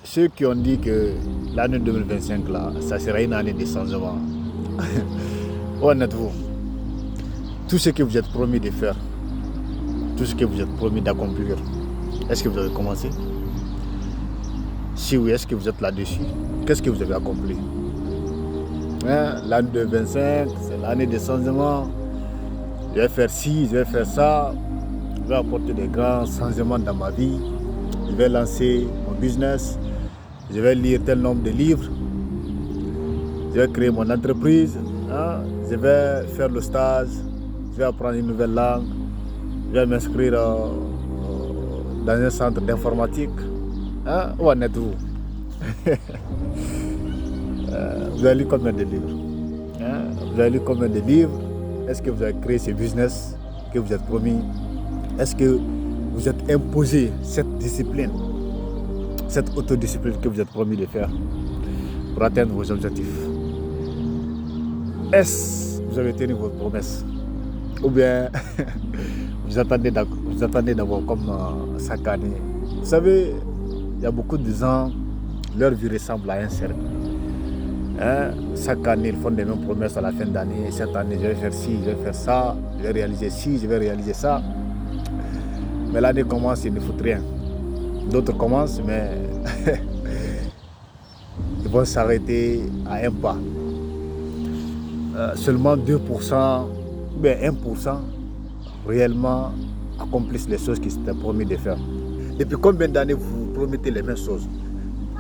ceux qui ont dit que l'année 2025, là, ça sera une année de changement, où en êtes-vous? Tout ce que vous êtes promis de faire, tout ce que vous êtes promis d'accomplir, est-ce que vous avez commencé? Si oui, est-ce que vous êtes là-dessus? Qu'est-ce que vous avez accompli? L'année 2025, c'est l'année de changement. Je vais faire ci, je vais faire ça. Je vais apporter des grands changements dans ma vie. Je vais lancer mon business. Je vais lire tel nombre de livres. Je vais créer mon entreprise. Je vais faire le stage. Je vais apprendre une nouvelle langue. Je vais m'inscrire dans un centre d'informatique. Où en êtes-vous? Vous avez lu combien de livres? Vous avez lu combien de livres? Est-ce que vous avez créé ce business que vous êtes promis? Est-ce que vous êtes imposé cette discipline, cette autodiscipline que vous êtes promis de faire pour atteindre vos objectifs? Est-ce que vous avez tenu votre promesse? Ou bien vous attendez d'abord comme chaque année? Vous savez, il y a beaucoup de gens, leur vie ressemble à un cercle. Chaque année, ils font les mêmes promesses à la fin d'année. Cette année, je vais faire ci, je vais faire ça, je vais réaliser ci, je vais réaliser ça. Mais l'année commence, ils ne foutent rien. D'autres commencent, mais ils vont s'arrêter à un pas. Seulement 2%, ou bien 1% réellement accomplissent les choses qu'ils s'étaient promis de faire. Depuis combien d'années vous promettez les mêmes choses?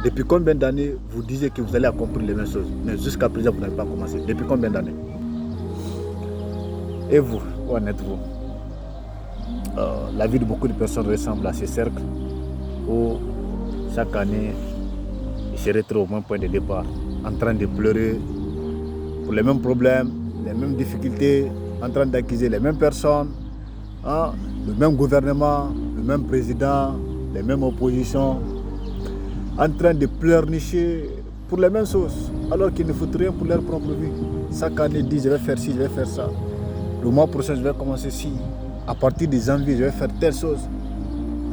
Depuis combien d'années vous disiez que vous allez accomplir les mêmes choses, mais jusqu'à présent vous n'avez pas commencé? Depuis combien d'années? Et vous, où en êtes-vous? La vie de beaucoup de personnes ressemble à ces cercles où chaque année ils se retrouvent au même point de départ, en train de pleurer pour les mêmes problèmes, les mêmes difficultés, en train d'accuser les mêmes personnes, le même gouvernement, le même président, les mêmes oppositions, en train de pleurnicher pour les mêmes choses, alors qu'ils ne foutent rien pour leur propre vie. Chaque année, ils disent je vais faire ci, je vais faire ça. Le mois prochain, je vais commencer ci. À partir de janvier, je vais faire telle chose.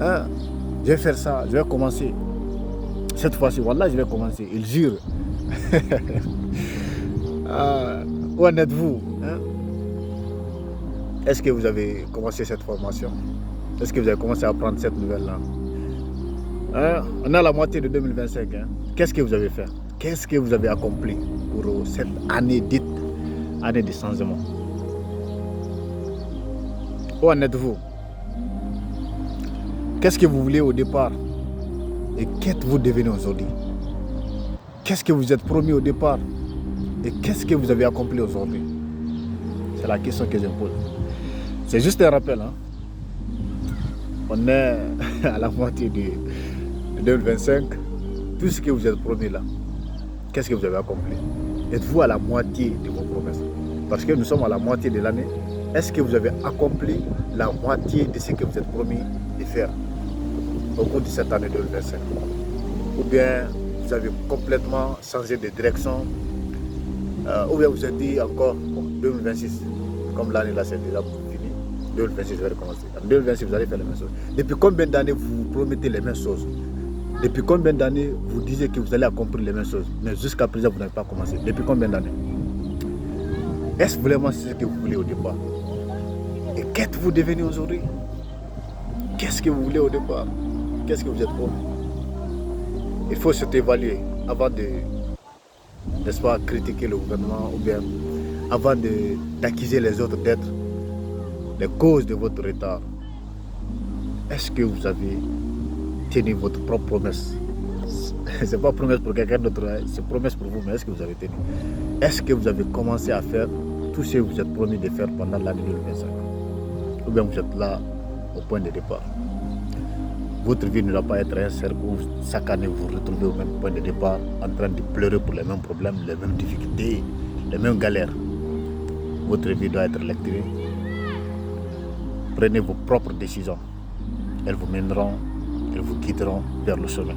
Je vais faire ça, je vais commencer. Cette fois-ci, voilà, je vais commencer. Ils jurent. Où en êtes-vous? Est-ce que vous avez commencé cette formation? Est-ce que vous avez commencé à apprendre cette nouvelle langue? On a la moitié de 2025. Qu'est-ce que vous avez fait? Qu'est-ce que vous avez accompli pour cette année dite année de changement? Où en êtes-vous? Qu'est-ce que vous voulez au départ? Et qu'êtes-vous devenu aujourd'hui? Qu'est-ce que vous êtes promis au départ? Et qu'est-ce que vous avez accompli aujourd'hui? C'est la question que je me pose. C'est juste un rappel. On est à la moitié de 2025. Tout ce que vous êtes promis là, qu'est-ce que vous avez accompli? Êtes-vous à la moitié de vos promesses? Parce que nous sommes à la moitié de l'année. Est-ce que vous avez accompli la moitié de ce que vous êtes promis de faire au cours de cette année 2025? Ou bien vous avez complètement changé de direction? Ou bien vous êtes dit encore 2026, comme l'année là c'est déjà fini, 2026 je vais recommencer. En 2026 vous allez faire les mêmes choses. Depuis combien d'années vous promettez les mêmes choses? Depuis combien d'années vous disiez que vous allez accomplir les mêmes choses, mais jusqu'à présent vous n'avez pas commencé? Depuis combien d'années? Est-ce vraiment ce que vous voulez au départ? Et qu'êtes-vous devenu aujourd'hui? Qu'est-ce que vous voulez au départ? Qu'est-ce que vous êtes promis? Il faut s'évaluer avant de, n'est-ce pas, critiquer le gouvernement ou bien avant d'accuser les autres d'être les causes de votre retard. Est-ce que vous avez tenu votre propre promesse? Ce n'est pas promesse pour quelqu'un d'autre, c'est promesse pour vous, mais est-ce que vous avez tenu? Est-ce que vous avez commencé à faire tout ce que vous êtes promis de faire pendant l'année 2025? Ou bien vous êtes là au point de départ? Votre vie ne doit pas être un cercle où chaque année vous vous retrouvez au même point de départ en train de pleurer pour les mêmes problèmes, les mêmes difficultés, les mêmes galères. Votre vie doit être électrique. Prenez vos propres décisions. Elles vous mèneront, elles vous guideront vers le chemin.